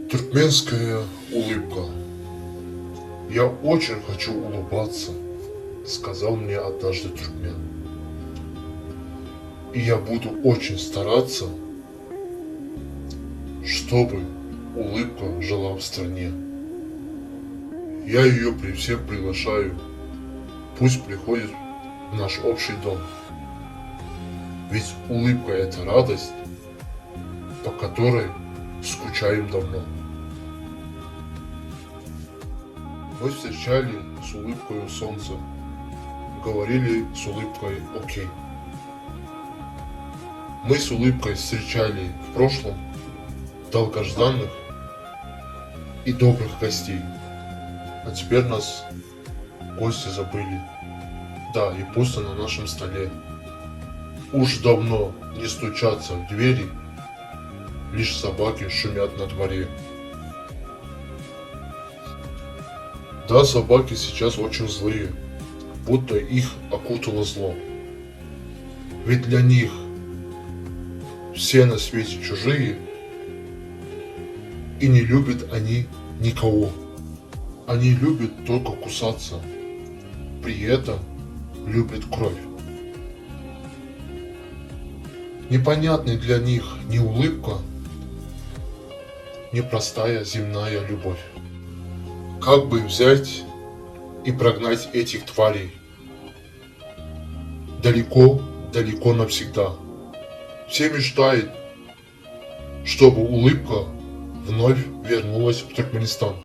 Туркменская улыбка. «Я очень хочу улыбаться», — сказал мне однажды туркмен. «И я буду очень стараться, чтобы улыбка жила в стране. Я ее при всех приглашаю, пусть приходит в наш общий дом. Ведь улыбка — это радость, по которой скучаем давно». Мы встречали с улыбкой солнце, говорили с улыбкой «Окей». Мы с улыбкой встречали в прошлом долгожданных и добрых гостей. А теперь нас гости забыли. Да, и пусто на нашем столе. Уж давно не стучатся в двери, лишь собаки шумят на дворе. Да, собаки сейчас очень злые, будто их окутало зло. Ведь для них все на свете чужие, и не любят они никого. Они любят только кусаться, при этом любят кровь. Непонятной для них ни улыбка, ни простая земная любовь. Как бы взять и прогнать этих тварей далеко, далеко навсегда? Все мечтают, чтобы улыбка вновь вернулась в Туркменистан.